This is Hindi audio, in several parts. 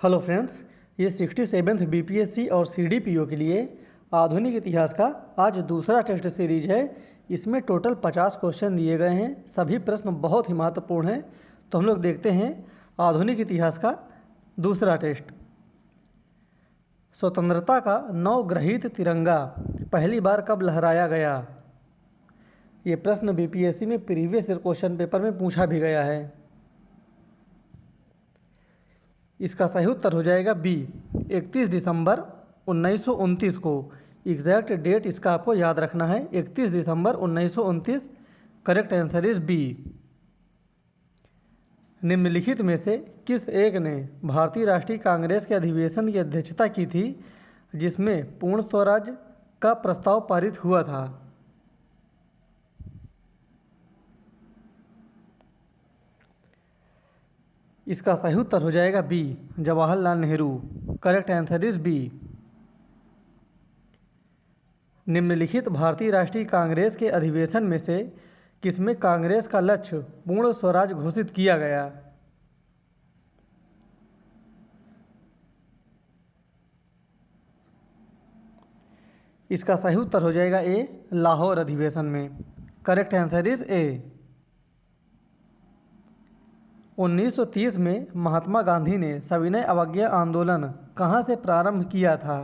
हेलो फ्रेंड्स, ये 67th बीपीएससी और सीडीपीओ के लिए आधुनिक इतिहास का आज दूसरा टेस्ट सीरीज है। इसमें टोटल 50 क्वेश्चन दिए गए हैं। सभी प्रश्न बहुत ही महत्वपूर्ण हैं। तो हम लोग देखते हैं आधुनिक इतिहास का दूसरा टेस्ट। स्वतंत्रता का नवग्रहित तिरंगा पहली बार कब लहराया गया? ये प्रश्न बीपीएससी में प्रीवियस ईयर क्वेश्चन पेपर में पूछा भी गया है। इसका सही उत्तर हो जाएगा बी, 31 दिसंबर 1929 को। एग्जैक्ट डेट इसका आपको याद रखना है, 31 दिसंबर 1929। Correct answer is B. निम्नलिखित में से किस एक ने भारतीय राष्ट्रीय कांग्रेस के अधिवेशन की अध्यक्षता की थी जिसमें पूर्ण स्वराज का प्रस्ताव पारित हुआ था? इसका सही उत्तर हो जाएगा b, Jawaharlal Nehru. Correct answer is B. निम्नलिखित भारतीय राष्ट्रीय कांग्रेस के अधिवेशन में से किसमें कांग्रेस का लक्ष्य पूर्ण स्वराज घोषित किया गया? इसका सही उत्तर हो जाएगा ए, लाहौर अधिवेशन में। करेक्ट आंसर इज ए। 1930 में महात्मा गांधी ने सविनय अवज्ञा आंदोलन कहाँ से प्रारंभ किया था?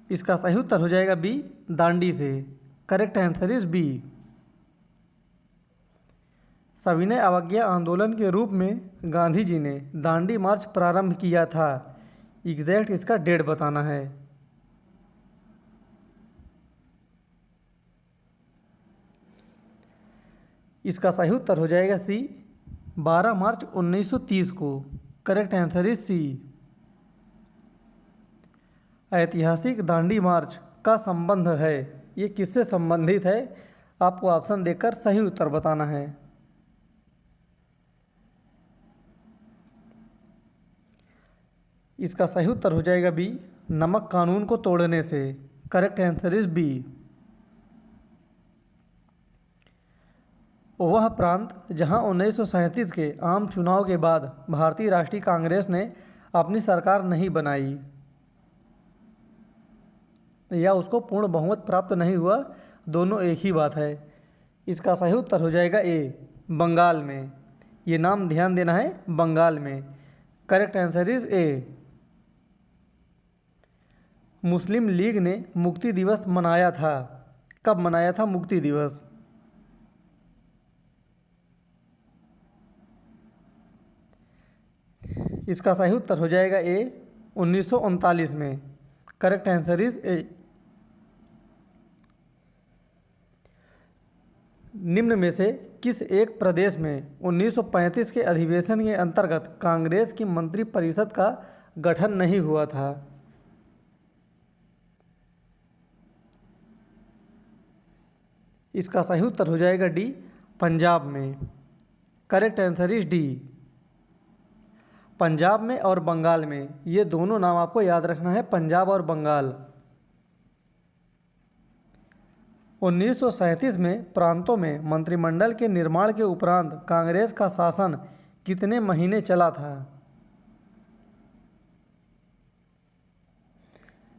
इसका सही उत्तर हो जाएगा बी, दांडी से। Correct answer is B. सविनय अवज्ञा आंदोलन के रूप में गांधी जी ने दांडी मार्च प्रारंभ किया था। एग्जैक्ट इसका डेट बताना है। इसका सही उत्तर हो जाएगा सी, 12 मार्च 1930 को। Correct answer is C. ऐतिहासिक दांडी मार्च का संबंध है, ये किससे संबंधित है? आपको ऑप्शन देकर सही उत्तर बताना है। इसका सही उत्तर हो जाएगा बी, नमक कानून को तोड़ने से। Correct answer is B. वह प्रांत जहां 1937 के आम चुनाव के बाद भारतीय राष्ट्रीय कांग्रेस ने अपनी सरकार नहीं बनाई या उसको पूर्ण बहुमत प्राप्त नहीं हुआ, दोनों एक ही बात है। इसका सही उत्तर हो जाएगा ए, बंगाल में। ये नाम ध्यान देना है, बंगाल में। Correct answer is A. Muslim league ने मुक्ति दिवस मनाया था, कब मनाया था मुक्ति दिवस? इसका सही उत्तर हो जाएगा ए, 1939 में। Correct answer is A. निम्न में से किस एक प्रदेश में 1935 के अधिवेशन के अंतर्गत कांग्रेस की मंत्रिपरिषद का गठन नहीं हुआ था? इसका सही उत्तर हो जाएगा डी, पंजाब में। Correct answer is D. Punjab में और बंगाल में, ये दोनों नाम आपको याद रखना है, पंजाब और बंगाल। 1937 में प्रांतों में मंत्रिमंडल के निर्माण के उपरांत कांग्रेस का शासन कितने महीने चला था?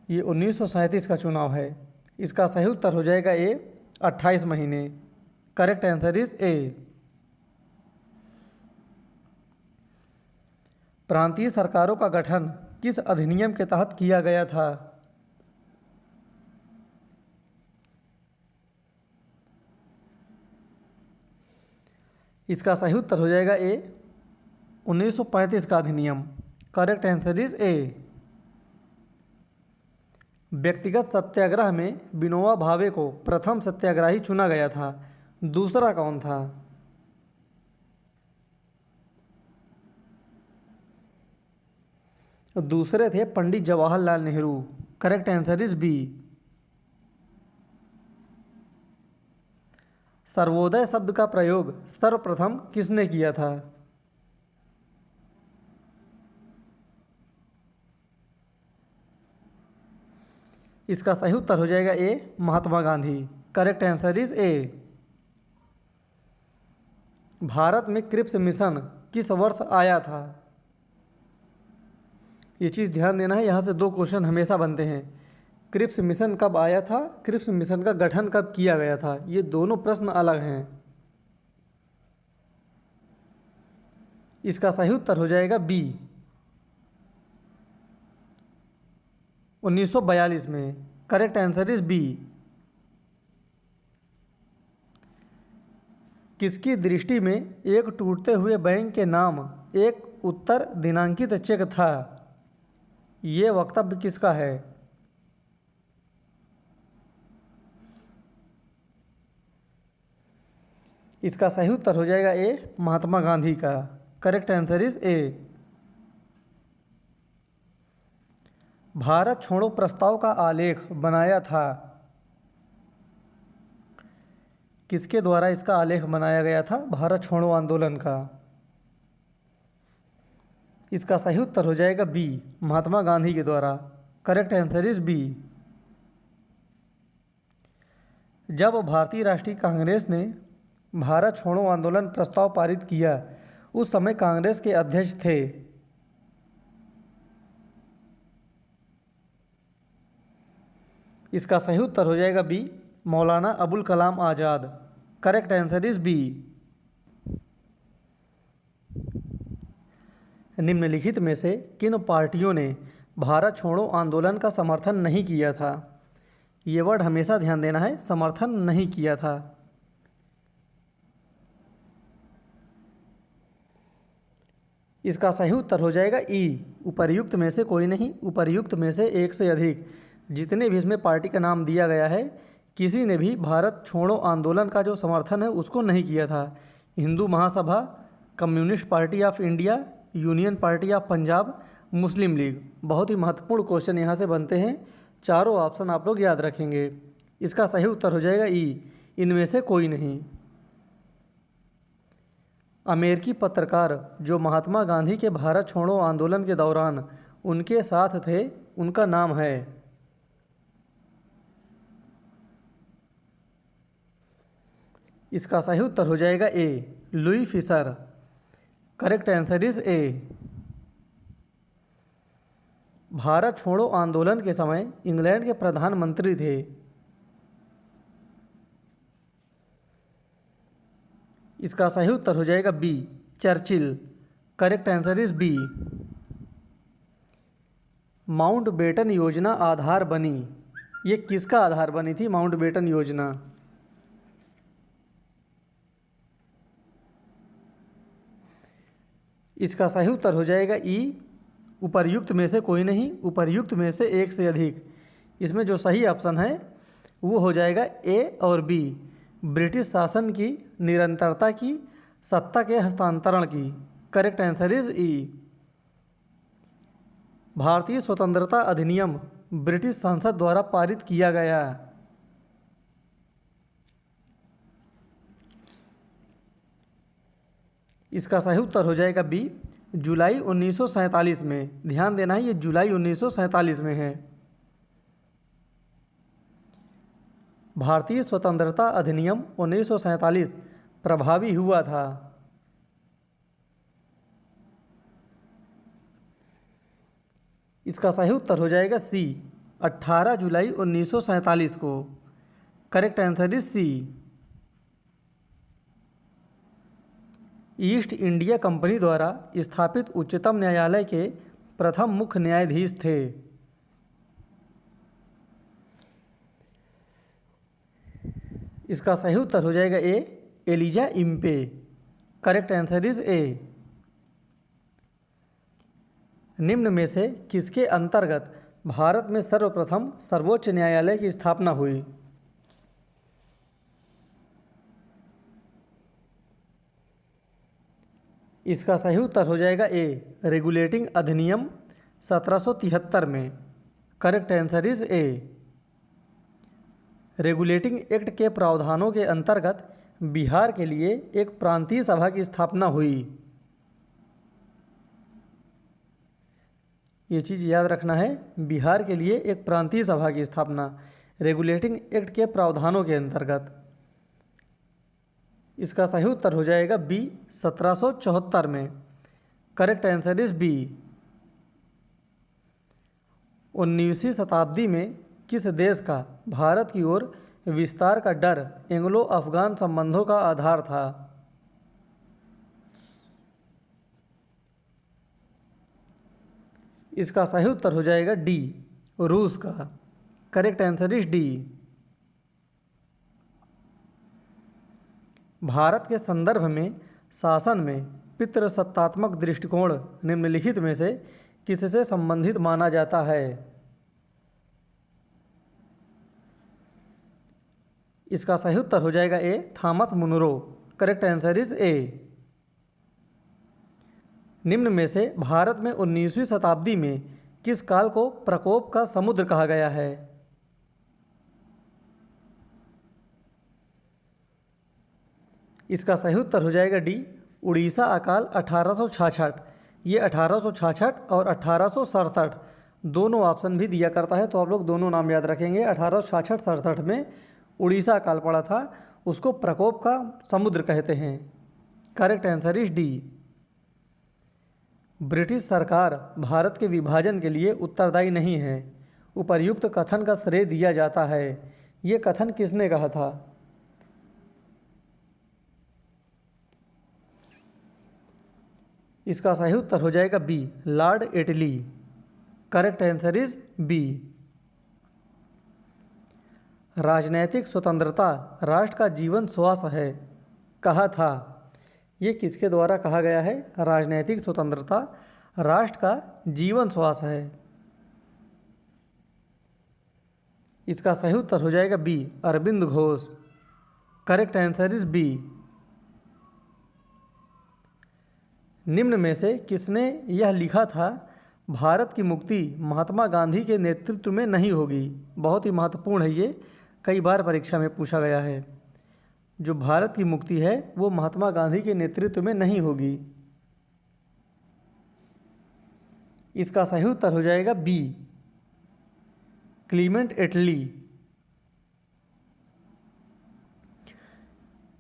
ये 1937 का चुनाव है। इसका सही उत्तर हो जाएगा ए, 28 महीने। करेक्ट आंसर इज ए। प्रांतीय सरकारों का गठन किस अधिनियम के तहत किया गया था? इसका सही उत्तर हो जाएगा ए, 1935 का अधिनियम। करेक्ट आंसर इज ए। व्यक्तिगत सत्याग्रह में विनोबा भावे को प्रथम सत्याग्रही चुना गया था, दूसरा कौन था? दूसरे थे Pandit Jawaharlal Nehru. Correct answer is B. Sarvodaya शब्द का प्रयोग सर्वप्रथम किसने किया था? इसका सही उत्तर हो जाएगा A, Mahatma Gandhi. Correct answer is A. Bharat में क्रिप्स मिशन किस वर्ष आया था? ये चीज़ ध्यान देना है, यहाँ से दो क्वेश्चन हमेशा बनते हैं। क्रिप्स मिशन कब आया था, क्रिप्स मिशन का गठन कब किया गया था, ये दोनों प्रश्न अलग हैं। इसका सही उत्तर हो जाएगा बी, 1942 में। Correct answer is B. किसकी दृष्टि में एक टूटते हुए बैंक के नाम एक उत्तर दिनांकित चेक था? ये वक्तव्य किसका है? इसका सही उत्तर हो जाएगा ए, महात्मा गांधी का। Correct answer is A. Bharat छोड़ो प्रस्ताव का आलेख बनाया था? किसके द्वारा इसका आलेख बनाया गया था, भारत छोड़ो आंदोलन का? इसका सही उत्तर हो जाएगा बी, महात्मा गांधी के द्वारा। Correct answer is B. जब भारतीय राष्ट्रीय कांग्रेस ने भारत छोड़ो आंदोलन प्रस्ताव पारित किया, उस समय कांग्रेस के अध्यक्ष थे? इसका सही उत्तर हो जाएगा B, Maulana Abul Kalam Azad. Correct answer is B. निम्नलिखित में से किन पार्टियों ने भारत छोड़ो आंदोलन का समर्थन नहीं किया था? ये वर्ड हमेशा ध्यान देना है, समर्थन नहीं किया था। इसका सही उत्तर हो जाएगा ई, उपर्युक्त में से कोई नहीं, उपर्युक्त में से एक से अधिक। जितने भी इसमें पार्टी का नाम दिया गया है, किसी ने भी भारत छोड़ो आंदोलन का जो समर्थन है उसको नहीं किया था। Hindu Mahasabha, Communist Party of India, Union Party of Punjab, Muslim League. बहुत ही महत्वपूर्ण क्वेश्चन यहाँ से बनते हैं, चारों ऑप्शन आप लोग याद रखेंगे। इसका सही उत्तर हो जाएगा ई, इनमें से कोई नहीं। अमेरिकी पत्रकार जो महात्मा गांधी के भारत छोड़ो आंदोलन के दौरान उनके साथ थे, उनका नाम है? इसका सही उत्तर हो जाएगा A, Louis Fischer. Correct answer is A. Bharat Chhodo Andolan के समय इंग्लैंड के प्रधानमंत्री थे? इसका सही उत्तर हो जाएगा B, Churchill. Correct answer is B. Mountbatten योजना आधार बनी, ये किसका आधार बनी थी माउंटबेटन योजना? इसका सही उत्तर हो जाएगा ई, उपर्युक्त में से कोई नहीं, उपर्युक्त में से एक से अधिक। इसमें जो सही ऑप्शन है वो हो जाएगा ए और बी, ब्रिटिश शासन की निरंतरता की, सत्ता के हस्तांतरण की। करेक्ट आंसर इज ई। भारतीय स्वतंत्रता अधिनियम ब्रिटिश संसद द्वारा पारित किया गया? इसका सही उत्तर हो जाएगा बी, जुलाई 1947 में। ध्यान देना है, ये जुलाई 1947 में है। भारतीय स्वतंत्रता अधिनियम 1947 प्रभावी हुआ था? इसका सही उत्तर हो जाएगा सी, 18 जुलाई 1947 को। Correct answer is C. East India Company द्वारा स्थापित उच्चतम न्यायालय के प्रथम मुख्य न्यायाधीश थे? इसका सही उत्तर हो जाएगा A, Elijah Impey. Correct answer is A. निम्न में से किसके अंतर्गत भारत में सर्वप्रथम सर्वोच्च न्यायालय की स्थापना हुई? इसका सही उत्तर हो जाएगा ए, रेगुलेटिंग अधिनियम 1773 में। Correct answer is A. Regulating act के प्रावधानों के अंतर्गत बिहार के लिए एक प्रांतीय सभा की स्थापना हुई। ये चीज़ याद रखना है, बिहार के लिए एक प्रांतीय सभा की स्थापना रेगुलेटिंग एक्ट के प्रावधानों के अंतर्गत। इसका सही उत्तर हो जाएगा बी 1774 में। Correct answer is B. 19वीं शताब्दी में किस देश का भारत की ओर विस्तार का डर एंग्लो अफगान संबंधों का आधार था? इसका सही उत्तर हो जाएगा डी, रूस का। Correct answer is D. Bharat के संदर्भ में शासन में पितृसत्तात्मक दृष्टिकोण निम्नलिखित में से किससे संबंधित माना जाता है? इसका सही उत्तर हो जाएगा A, Thomas Munro. Correct answer is A. निम्न में से भारत में 19वीं शताब्दी में किस काल को प्रकोप का समुद्र कहा गया है? इसका सही उत्तर हो जाएगा डी, उड़ीसा अकाल 1866। ये 1866 और 1867 दोनों ऑप्शन भी दिया करता है, तो आप लोग दोनों नाम याद रखेंगे। 1866-67 में उड़ीसा अकाल पड़ा था, उसको प्रकोप का समुद्र कहते हैं। Correct answer is D. British सरकार भारत के विभाजन के लिए उत्तरदायी नहीं है, उपर्युक्त कथन का श्रेय दिया जाता है। ये कथन किसने कहा था? इसका सही उत्तर हो जाएगा B, Lord Attlee. Correct answer is B. राजनैतिक स्वतंत्रता राष्ट्र का जीवन श्वास है, कहा था। ये किसके द्वारा कहा गया है? राजनैतिक स्वतंत्रता राष्ट्र का जीवन श्वास है। इसका सही उत्तर हो जाएगा B, Arvind Ghosh. Correct answer is B. निम्न में से किसने यह लिखा था, भारत की मुक्ति महात्मा गांधी के नेतृत्व में नहीं होगी? बहुत ही महत्वपूर्ण है ये, कई बार परीक्षा में पूछा गया है। जो भारत की मुक्ति है वो महात्मा गांधी के नेतृत्व में नहीं होगी। इसका सही उत्तर हो जाएगा बी, क्लीमेंट एटली।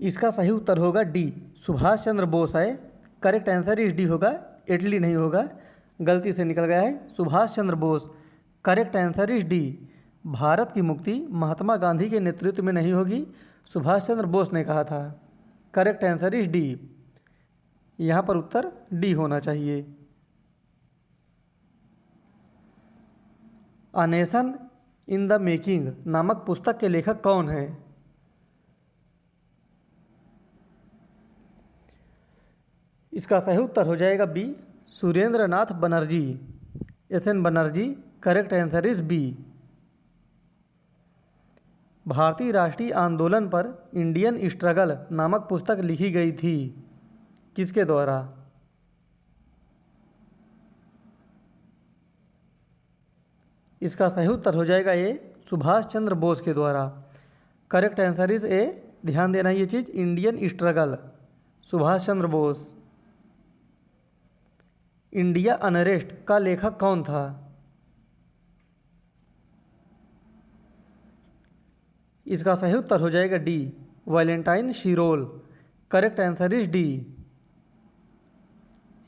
इसका सही उत्तर होगा डी, सुभाष चंद्र बोस है। करेक्ट आंसर इज डी होगा, एटली नहीं होगा, गलती से निकल गया है, Subhash Chandra Bose. Correct answer is D. Bharat की मुक्ति महात्मा गांधी के नेतृत्व में नहीं होगी, सुभाष चंद्र बोस ने कहा था। Correct answer is D. यहाँ पर उत्तर डी होना चाहिए। A nation in the making नामक पुस्तक के लेखक कौन है? इसका सही उत्तर हो जाएगा B, Surendra Nath Banerjee, S N. Banerjee. Correct answer is B. भारतीय राष्ट्रीय आंदोलन पर इंडियन स्ट्रगल नामक पुस्तक लिखी गई थी, किसके द्वारा? इसका सही उत्तर हो जाएगा ए, सुभाष चंद्र बोस के द्वारा। करेक्ट आंसर इज ए। ध्यान देना ये चीज़, Indian struggle, Subhash Chandra Bose. India unrest का लेखक कौन था? इसका सही उत्तर हो जाएगा D, Valentine Shirol. Correct answer is D.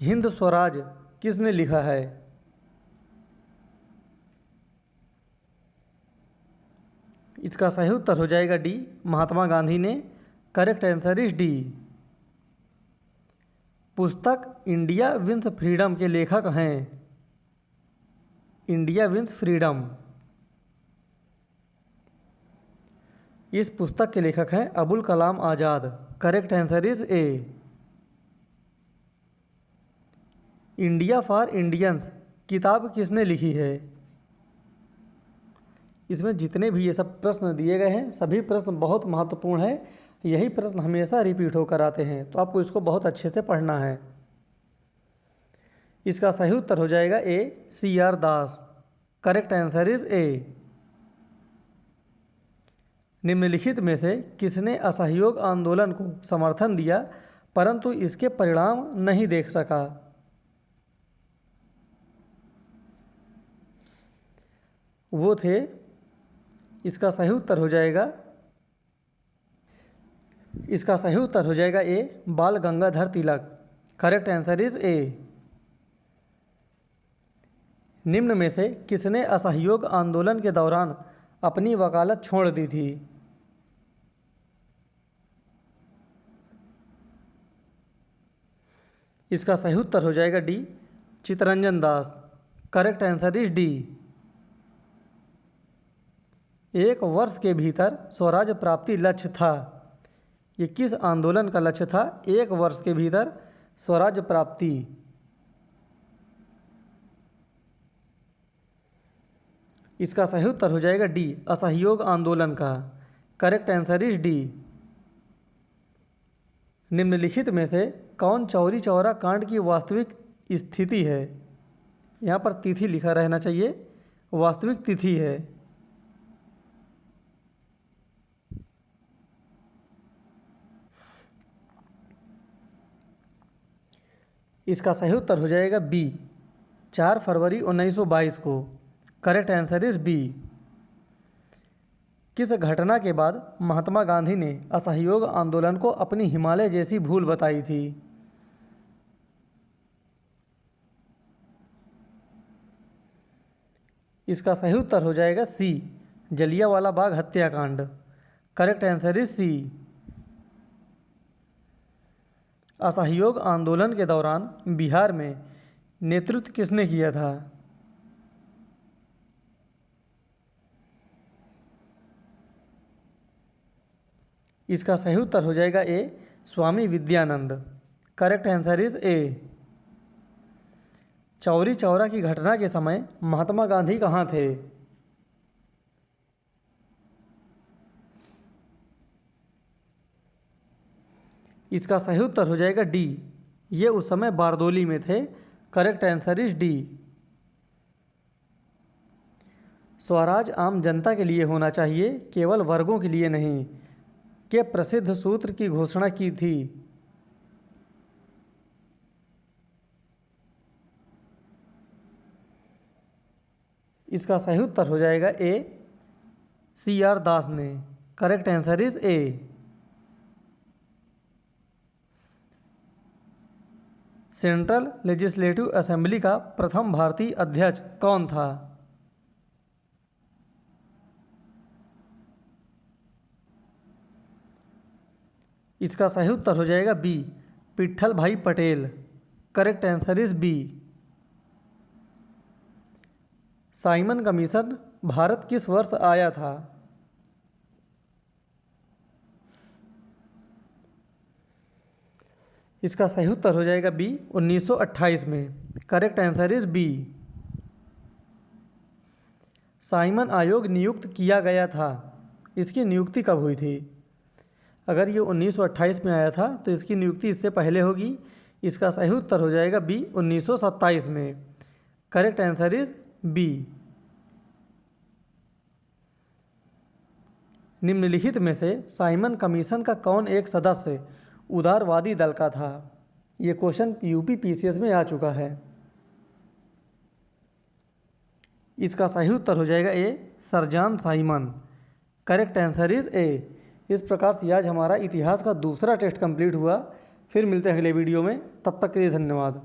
Hind Swaraj किसने लिखा है? इसका सही उत्तर हो जाएगा डी, महात्मा गांधी ने। Correct answer is D. पुस्तक इंडिया विंस फ्रीडम के लेखक हैं, इंडिया विंस फ्रीडम। इस पुस्तक के लेखक हैं Abul Kalam Azad. Correct answer is A. India for Indians किताब किसने लिखी है? इसमें जितने भी ये सब प्रश्न दिए गए हैं सभी प्रश्न बहुत महत्वपूर्ण है, यही प्रश्न हमेशा रिपीट होकर आते हैं, तो आपको इसको बहुत अच्छे से पढ़ना है। इसका सही उत्तर हो जाएगा A, CR. Das. Correct answer is A. निम्नलिखित में से किसने असहयोग आंदोलन को समर्थन दिया परंतु इसके परिणाम नहीं देख सका? वो थे, इसका सही उत्तर हो जाएगा इसका सही उत्तर हो जाएगा A, Bal Gangadhar Tilak. Correct answer is A. निम्न में से किसने असहयोग आंदोलन के दौरान अपनी वकालत छोड़ दी थी? इसका सही उत्तर हो जाएगा D, Chittaranjan Das. Correct answer is D. एक वर्ष के भीतर स्वराज प्राप्ति लक्ष्य था। ये किस आंदोलन का लक्ष्य था? एक वर्ष के भीतर स्वराज प्राप्ति। इसका सही उत्तर हो जाएगा डी, असहयोग आंदोलन का। Correct answer is D. निम्नलिखित में से कौन चौरी चौरा कांड की वास्तविक स्थिति है? यहाँ पर तिथि लिखा रहना चाहिए, वास्तविक तिथि है। इसका सही उत्तर हो जाएगा बी, 4 फरवरी 1922 को। Correct answer is B. किस घटना के बाद महात्मा गांधी ने असहयोग आंदोलन को अपनी हिमालय जैसी भूल बताई थी? इसका सही उत्तर हो जाएगा सी, जलियांवाला बाग हत्याकांड। Correct answer is C. असहयोग आंदोलन के दौरान बिहार में नेतृत्व किसने किया था? इसका सही उत्तर हो जाएगा A, Swami Vidyanand. Correct answer is A. Chauri Chaura की घटना के समय महात्मा गांधी कहाँ थे? इसका सही उत्तर हो जाएगा डी, ये उस समय बारदोली में थे। Correct answer is D. Swaraj आम जनता के लिए होना चाहिए, केवल वर्गों के लिए नहीं, के प्रसिद्ध सूत्र की घोषणा की थी? इसका सही उत्तर हो जाएगा ए, CR दास ने। Correct answer is A. Central legislative assembly का प्रथम भारतीय अध्यक्ष कौन था? इसका सही उत्तर हो जाएगा B, Vitthalbhai Patel. Correct answer is B. Simon Commission Bharat किस वर्ष आया था? इसका सही उत्तर हो जाएगा बी, 1928 में। Correct answer is B. Simon आयोग नियुक्त किया गया था, इसकी नियुक्ति कब हुई थी? अगर ये 1928 में आया था तो इसकी नियुक्ति इससे पहले होगी। इसका सही उत्तर हो जाएगा बी, 1927 में। Correct answer is B. निम्नलिखित में से साइमन कमीशन का कौन एक सदस्य उदारवादी दल का था? ये क्वेश्चन यूपी PCS में आ चुका है। इसका सही उत्तर हो जाएगा A, Sir John Simon. Correct answer is A. इस प्रकार से आज हमारा इतिहास का दूसरा टेस्ट कंप्लीट हुआ। फिर मिलते हैं अगले वीडियो में, तब तक के लिए धन्यवाद।